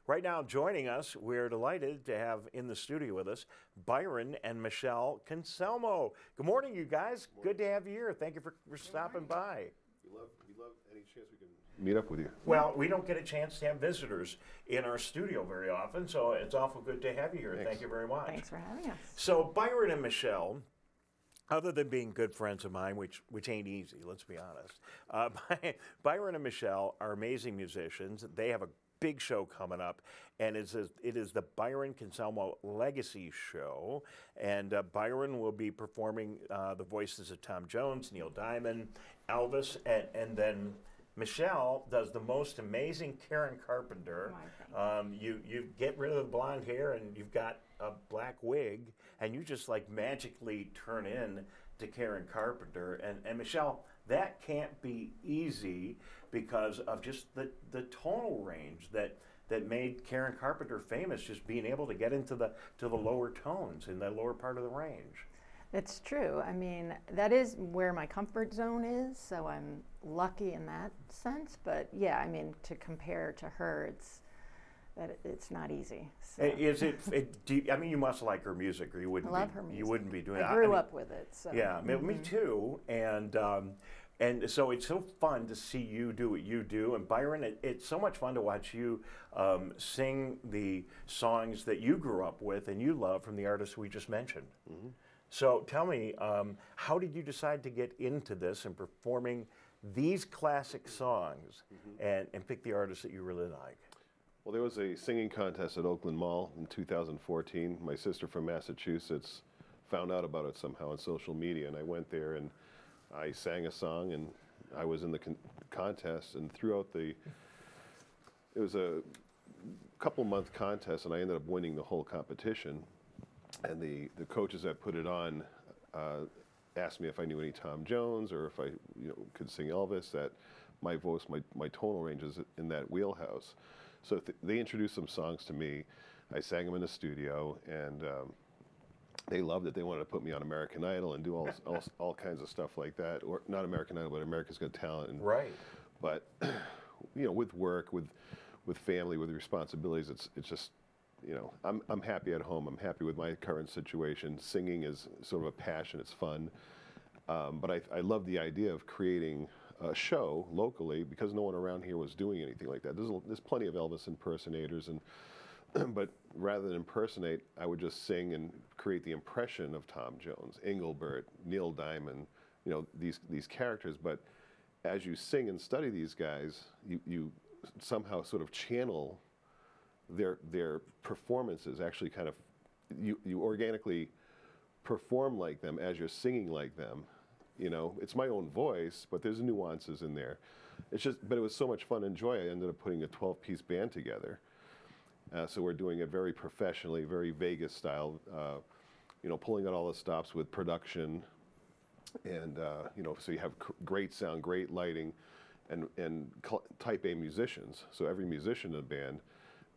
Right now, joining us, we're delighted to have in the studio with us Byron and Michelle Cancelmo. Good morning, you guys. Good to have you here. Thank you for stopping by. We love any chance we can meet up with you. Well, we don't get a chance to have visitors in our studio very often, so it's awful good to have you here. Thanks. Thank you very much. Thanks for having us. So Byron and Michelle, other tthan being good friends of mine, which ain't easy, let's be honest, Byron and Michelle are amazing musicians. They have a big show coming up, and it is the Byron Cancelmo Legacy Show, and Byron will be performing the voices of Tom Jones, Neil Diamond, Elvis, and then Michelle does the most amazing Karen Carpenter. You get rid of the blonde hair and you've got a black wig, and you just like magically turn in to Karen Carpenter. And Michelle, that can't be easy because of just the tonal range that made Karen Carpenter famous, just being able to get into the lower tones in the lower part of the range. It's true. I mean, that is where my comfort zone is, so I'm lucky in that sense. But yeah, I mean, to compare to her, it's not easy. So. Is I mean, you must like her music, or you wouldn't. I love her music. You wouldn't be doing that. I grew up with it. So. Yeah, me too. And so it's so fun to see you do what you do. And Byron, it's so much fun to watch you sing the songs that you grew up with and you love from the artists we just mentioned. Mm-hmm. So tell me, how did you decide to get into this and performing these classic songs and pick the artists that you really like? Well, there was a singing contest at Oakland Mall in 2014. My sister from Massachusetts found out about it somehow on social media, and I went there and I sang a song, and I was in the contest, and throughout it was a couple-month contest, and I ended up winning the whole competition. And the coaches that put it on asked me if I knew any Tom Jones or if I could sing Elvis. That my voice, my tonal range is in that wheelhouse. So they introduced some songs to me. I sang them in the studio, and they loved it. They wanted to put me on American Idol and do all kinds of stuff like that, or not American Idol, but America's Got Talent. And, right. But with work, with family, with responsibilities, it's just. I'm happy at home. I'm happy with my current situation. Singing is sort of a passion. It's fun. But I love the idea of creating a show locally because no one around here was doing anything like that. There's plenty of Elvis impersonators, but rather than impersonate, I would just sing and create the impression of Tom Jones, Engelbert, Neil Diamond, these characters. But as you sing and study these guys, you somehow sort of channel their performances. Actually kind of you organically perform like them as you're singing like them. It's my own voice, but there's nuances in there. But it was so much fun and joy. I ended up putting a 12-piece band together. So we're doing it very professionally, very Vegas style, pulling out all the stops with production, and so you have great sound, great lighting, and type A musicians. So every musician in the band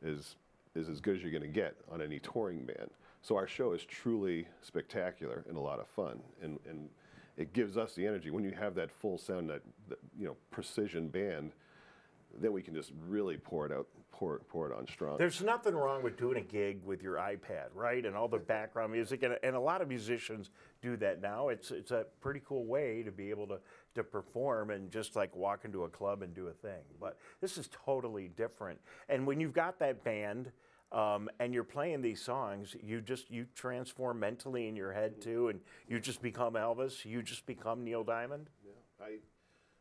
is as good as you're going to get on any touring band. So our show is truly spectacular and a lot of fun, and it gives us the energy. When you have that full sound, that precision band, then we can just really pour it on strong. There's nothing wrong with doing a gig with your iPad, right? And all the background music, and a lot of musicians do that now. It's a pretty cool way to be able to perform and just like walk into a club and do a thing. But this is totally different. And when you've got that band and you're playing these songs, you transform mentally in your head too, and you just become Elvis. You just become Neil Diamond. Yeah,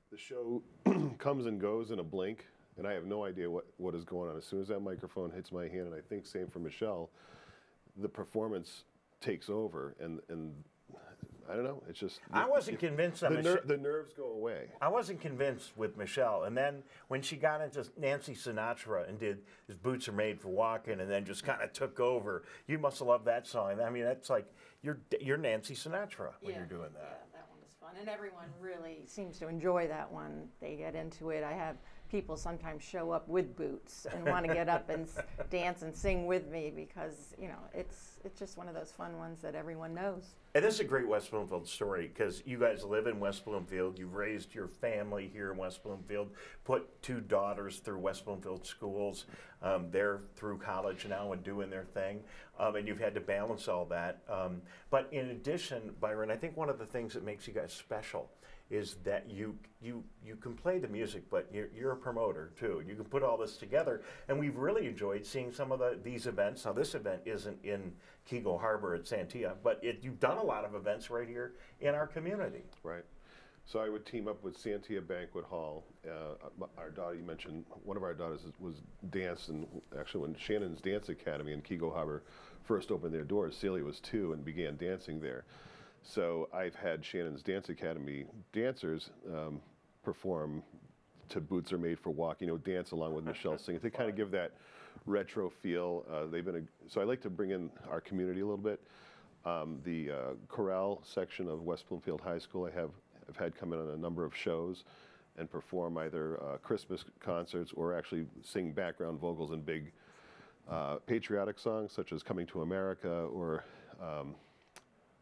the show comes and goes in a blink, and I have no idea what is going on. As soon as that microphone hits my hand, and I think same for Michelle, the performance takes over, and I don't know. It's just I wasn't convinced that the nerves go away. I wasn't convinced with Michelle, and then when she got into Nancy Sinatra and did "His Boots Are Made for Walking," and then just kind of took over. You must have loved that song. I mean, that's like you're Nancy Sinatra when you're doing that. Yeah, that one was fun, and everyone really seems to enjoy that one. They get into it. I have people sometimes show up with boots and want to get up and dance and sing with me because, you know, it's just one of those fun ones that everyone knows. And this is a great West Bloomfield story because you guys live in West Bloomfield. You've raised your family here in West Bloomfield, put 2 daughters through West Bloomfield schools. They're through college now and doing their thing. And you've had to balance all that. But in addition, Byron, I think one of the things that makes you guys special is that you can play the music, but you're a promoter too. You can put all this together, and we've really enjoyed seeing some of these events. Now, this event isn't in Keego Harbor at Santia, but you've done a lot of events right here in our community. Right. So I would team up with Santia Banquet Hall. Our daughter, you mentioned, one of our daughters was danced, and actually when Shannon's Dance Academy in Keego Harbor first opened their doors, Celia was 2 and began dancing there. So I've had Shannon's Dance Academy dancers perform to Boots Are Made for Walking, you know, dance along with Michelle singing to kind of give that retro feel. So I like to bring in our community a little bit. The chorale section of West Bloomfield High School I've had come in on a number of shows and perform either Christmas concerts or actually sing background vocals in big patriotic songs such as Coming to America or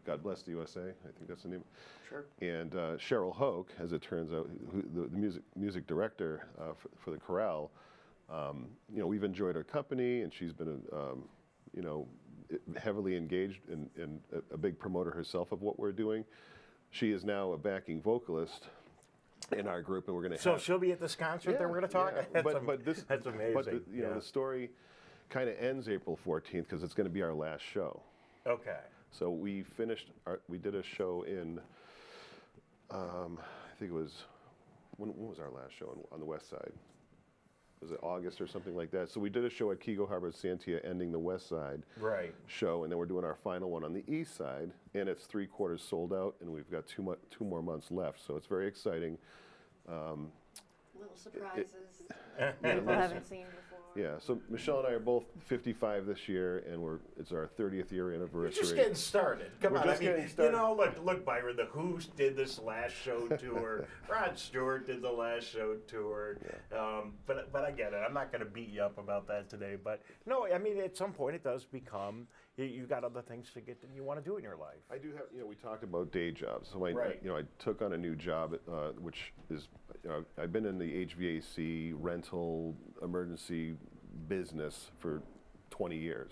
God Bless the USA, I think that's the name. Sure. And Cheryl Hoke, as it turns out, the music director for the chorale, you know, we've enjoyed her company, and she's been, you know, heavily engaged and a big promoter herself of what we're doing. She is now a backing vocalist in our group, and we're going to. So she'll be at this concert that we're going to talk. Yeah. That's amazing. But you know, the story kind of ends April 14th because it's going to be our last show. Okay. So we did a show in, I think it was, when was our last show on the west side? Was it August or something like that? So we did a show at Keego Harbor Santia ending the west side show, and then we're doing our final one on the east side, and it's 3/4 sold out, and we've got 2 more months left, so it's very exciting. Little surprises people haven't seen before. Yeah, so Michelle and I are both 55 this year, and it's our 30th year anniversary. You're just getting started. Come on, getting started. You know, look, Byron, the Who did this last show tour. Rod Stewart did the last show tour. Yeah. But I get it. I'm not going to beat you up about that today. But no, I mean, at some point it does become, you got other things you want to do in your life. I do have, you know, we talked about day jobs. So I took on a new job, which is, you know, I've been in the HVAC rental emergency business for 20 years.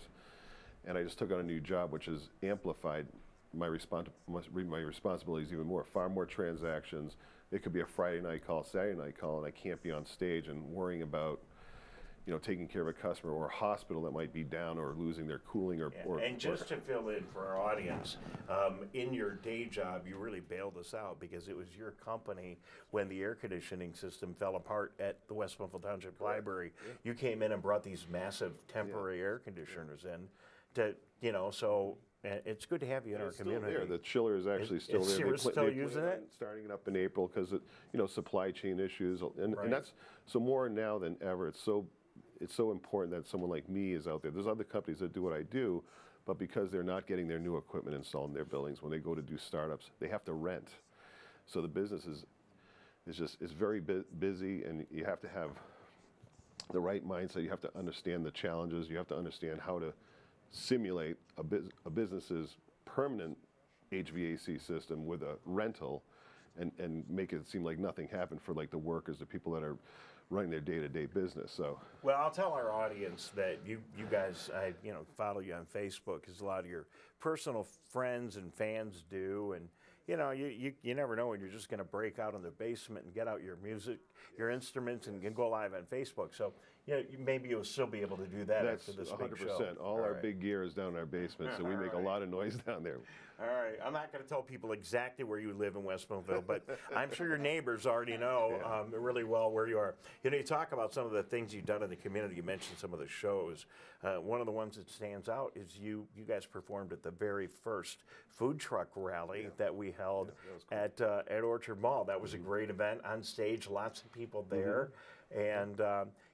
And I just took on a new job, which has amplified my responsibilities even more. Far more transactions. It could be a Friday night call, Saturday night call, and I can't be on stage and worrying about, you know, taking care of a customer or a hospital that might be down or losing their cooling and just to fill in for our audience, in your day job, you really bailed us out because it was your company when the air conditioning system fell apart at the West Bloomfield Township Library. Yeah. You came in and brought these massive temporary air conditioners in to, you know, so it's good to have you in our community. There. The chiller is actually still there. You're still using it? Starting it up in April because, you know, supply chain issues. And that's, so more now than ever, it's so important that someone like me is out there. There's other companies that do what I do, but because they're not getting their new equipment installed in their buildings, when they go to do startups, they have to rent. So the business is very busy, and you have to have the right mindset. You have to understand the challenges. You have to understand how to simulate a business's permanent HVAC system with a rental and make it seem like nothing happened for like the workers, the people that are running their day-to-day business. So, well, I'll tell our audience that you guys, I follow you on Facebook because a lot of your personal friends and fans do, and you know, you never know when you're just going to break out in the basement and get out your music, your instruments, and go live on Facebook. So, you know, maybe you'll still be able to do that after this big show. 100%. All our big gear is down in our basement, so we make a lot of noise down there. All right. I'm not going to tell people exactly where you live in West Bloomfield, but I'm sure your neighbors already know really well where you are. You know, you talk about some of the things you've done in the community. You mentioned some of the shows. One of the ones that stands out is you guys performed at the very first food truck rally that we held at Orchard Mall. That was a great event on stage, lots of people there. And,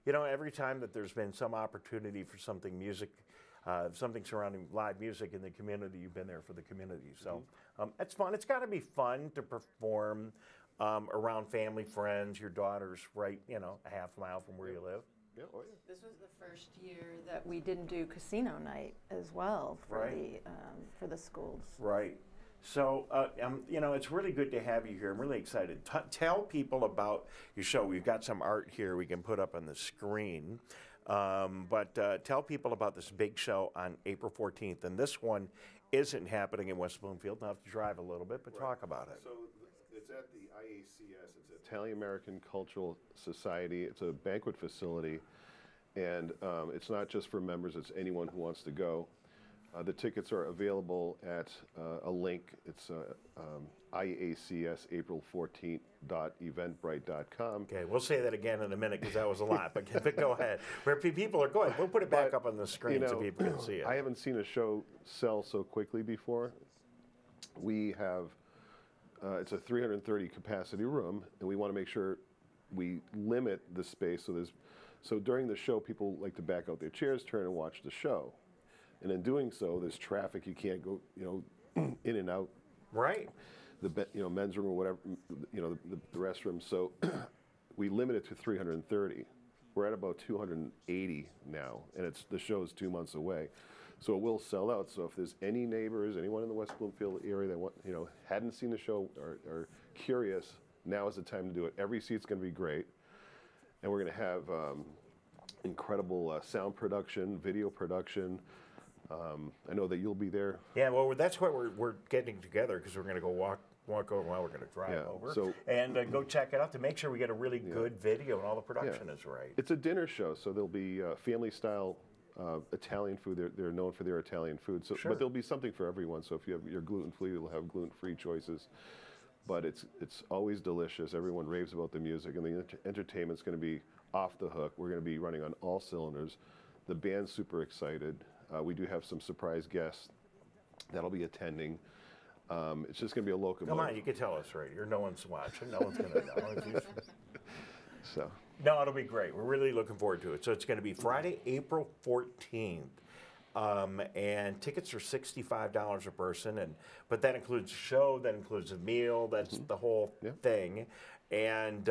you know, every time that there's been some opportunity for something surrounding live music in the community, you've been there for the community. So it's fun. It's got to be fun to perform around family, friends, your daughter's right, you know, a half mile from where you live. Yeah, oh yeah. This was the first year that we didn't do casino night as well for Right. the schools. Right. So, you know, it's really good to have you here. I'm really excited. Tell people about your show. We've got some art here we can put up on the screen. But tell people about this big show on April 14th. And this one isn't happening in West Bloomfield. I'll have to drive a little bit, but talk about it. So it's at the IACS. It's Italian American Cultural Society. It's a banquet facility. And it's not just for members. It's anyone who wants to go. The tickets are available at a link. It's IACS April 14th.eventbrite.com. Okay, we'll say that again in a minute because that was a lot. But go ahead. Where people are going, we'll put it back up on the screen so people can see it. I haven't seen a show sell so quickly before. We have, it's a 330 capacity room, and we want to make sure we limit the space. So during the show, people like to back out their chairs, turn and watch the show. And in doing so, there's traffic. You can't go, in and out. Right. The men's room or whatever, the restroom. So we limit it to 330. We're at about 280 now, and the show is 2 months away. So it will sell out. So if there's any neighbors, anyone in the West Bloomfield area that hadn't seen the show or curious, now is the time to do it. Every seat's going to be great, and we're going to have incredible sound production, video production. I know that you'll be there. Yeah, well, that's why we're getting together, because we're going to go walk over while we're going to drive over and go check it out to make sure we get a really good video and all the production is right. It's a dinner show, so there'll be family-style Italian food. They're known for their Italian food, so but there'll be something for everyone. So if you're gluten-free, you'll have gluten-free choices. But it's always delicious. Everyone raves about the music, and the entertainment's going to be off the hook. We're going to be running on all cylinders. The band's super excited. We do have some surprise guests that'll be attending. It's just going to be a locomotive. Come on, you can tell us, right? No one's watching. No one's going to know. So. No, it'll be great. We're really looking forward to it. So it's going to be Friday, April 14th. And tickets are $65 a person, but that includes a show, that includes a meal, that's the whole thing. And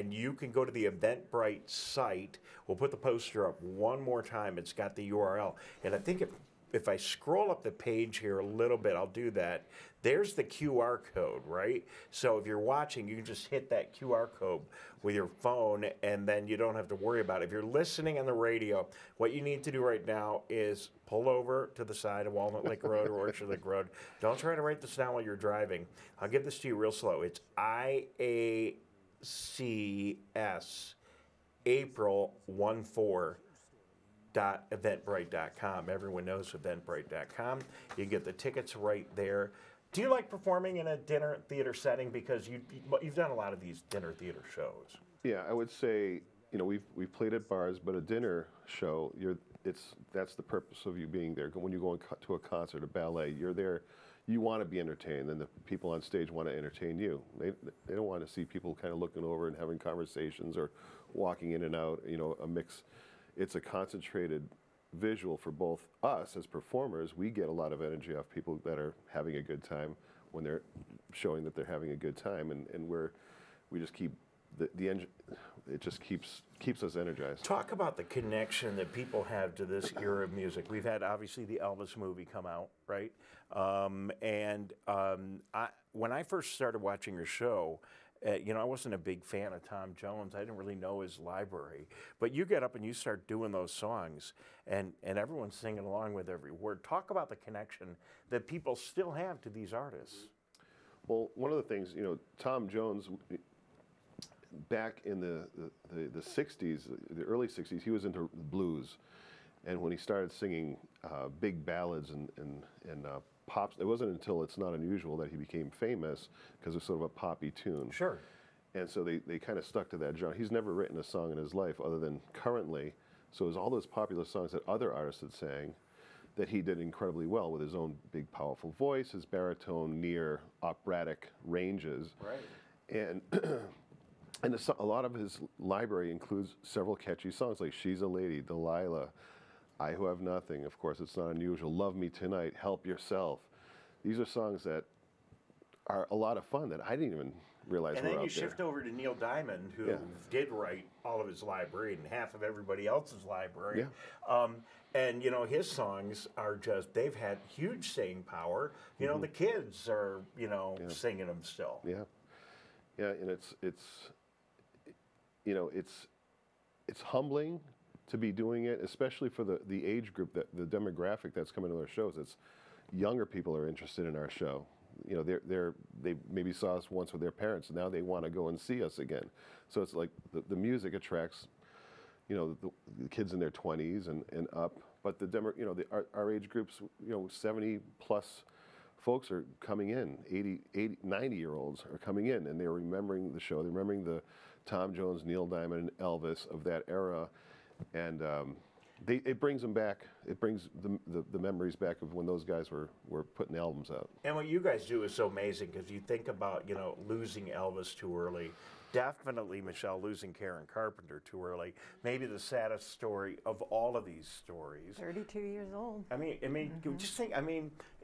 you can go to the Eventbrite site. We'll put the poster up one more time. It's got the URL. And I think if I scroll up the page here a little bit, I'll do that. There's the QR code, right? So if you're watching, you can just hit that QR code with your phone, and then you don't have to worry about it. If you're listening on the radio, what you need to do right now is pull over to the side of Walnut Lake Road or Orchard Lake Road. Don't try to write this down while you're driving. I'll give this to you real slow. It's IACS April 14.eventbrite.com. Everyone knows eventbrite.com. You get the tickets right there. Do you like performing in a dinner theater setting? Because you've done a lot of these dinner theater shows. Yeah, I would say, we've played at bars, but a dinner show, that's the purpose of you being there. When you go to a concert, a ballet, you're there, you want to be entertained, and the people on stage want to entertain you. They don't want to see people kind of looking over and having conversations or walking in and out, a mix. It's a concentrated visual for both us as performers. We get a lot of energy off people that are having a good time when they're showing that they're having a good time, and we just keep it just keeps us energized. Talk about the connection that people have to this era of music. We've had obviously the Elvis movie come out, right? When I first started watching your show, I wasn't a big fan of Tom Jones. I didn't really know his library. But you get up and you start doing those songs, and everyone's singing along with every word. Talk about the connection that people still have to these artists. Well, one of the things, Tom Jones, back in the 60s, the early 60s, he was into blues. And when he started singing big ballads and pops, it wasn't until It's Not Unusual that he became famous, because it's sort of a poppy tune. Sure. And so they kind of stuck to that genre. He's never written a song in his life other than Currently. So it was all those popular songs that other artists had sang that he did incredibly well with his own big, powerful voice, his baritone, near operatic ranges. Right. And a lot of his library includes several catchy songs like She's a Lady, Delilah, I Who Have Nothing, of course, It's Not Unusual, Love Me Tonight, Help Yourself. These are songs that are a lot of fun that I didn't even realize And we're then you out there. shift over to Neil Diamond, who Yeah. did write all of his library and half of everybody else's library. Yeah. And, his songs are just, they've had huge staying power. The kids are, singing them still. Yeah, yeah, and it's humbling to be doing it, especially for the age group, the demographic that's coming to our shows. It's younger people are interested in our show. They maybe saw us once with their parents, and now they want to go and see us again. So it's like the music attracts, the kids in their 20s and up. But our age groups, 70 plus folks are coming in, 80, 90-year-olds are coming in, and they're remembering the show. They're remembering the Tom Jones, Neil Diamond, and Elvis of that era, and it brings them back. It brings the memories back of when those guys were putting albums out. And what you guys do is so amazing, because you think about, losing Elvis too early. Definitely, Michelle, losing Karen Carpenter too early. Maybe the saddest story of all of these stories. 32 years old. I mean, just think.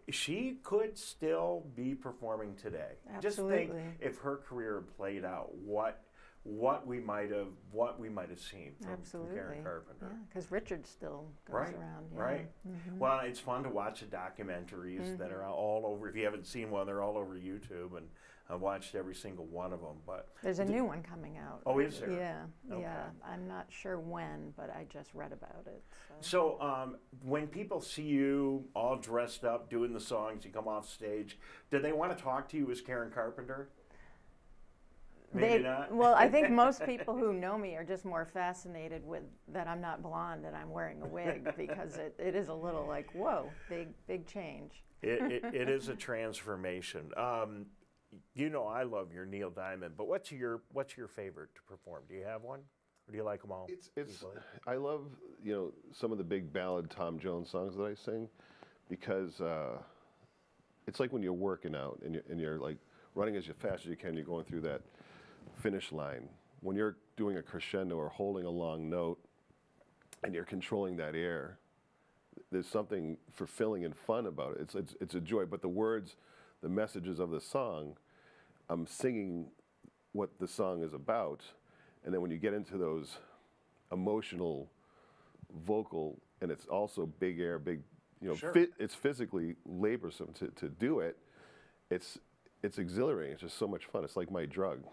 She could still be performing today. Absolutely. Just think if her career played out, what we might have seen from Karen Carpenter. Yeah, because Richard still goes around. Yeah. Right. Well, it's fun to watch the documentaries that are all over. If you haven't seen one, they're all over YouTube, and I've watched every single one of them. But there's a new one coming out. Oh, is there? Yeah, Okay. yeah. I'm not sure when, but I just read about it. So when people see you all dressed up doing the songs, you come off stage, do they want to talk to you as Karen Carpenter? Maybe not. Well, I think most people who know me are just more fascinated with that I'm not blonde and I'm wearing a wig, because it is a little like, whoa, big change. It is a transformation. I love your Neil Diamond, but what's your favorite to perform? Do you have one, or do you like them all? I love some of the big ballad Tom Jones songs that I sing, because it's like when you're working out and you're like running as fast as you can. You're going through that finish line. When you're doing a crescendo or holding a long note, and you're controlling that air, there's something fulfilling and fun about it. It's a joy. But the words, the messages of the song, I'm singing what the song is about, and then when you get into those emotional vocal, and it's also big air, big, Sure. It's physically laborsome to do it. It's exhilarating. It's just so much fun. It's like my drug.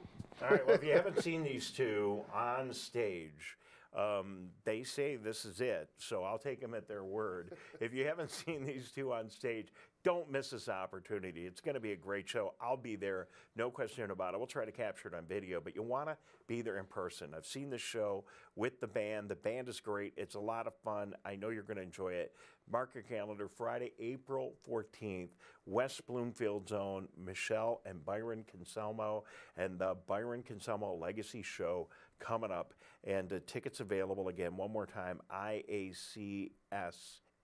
All right. Well, if you haven't seen these two on stage, they say this is it, so I'll take them at their word. If you haven't seen these two on stage, don't miss this opportunity. It's going to be a great show. I'll be there, no question about it. We'll try to capture it on video, but you want to be there in person. I've seen the show with the band. The band is great. It's a lot of fun. I know you're going to enjoy it. Mark your calendar, Friday, April 14th, West Bloomfield Zone, Michelle and Byron Cancelmo, and the Byron Cancelmo Legacy Show coming up. And tickets available, again, one more time, IACS,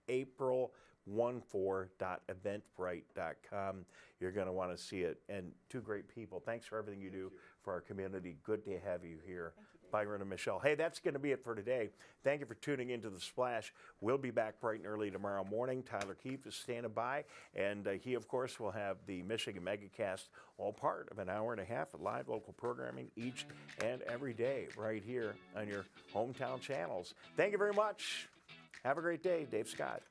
April 14.eventbrite.com. You're going to want to see it. And two great people. Thanks for everything you do for our community. Good to have you here, Byron and Michelle. Hey, that's going to be it for today. Thank you for tuning into The Splash. We'll be back bright and early tomorrow morning. Tyler Keefe is standing by, and he, of course, will have the Michigan MegaCast, all part of an hour and a half of live local programming each and every day right here on your hometown channels. Thank you very much. Have a great day. Dave Scott.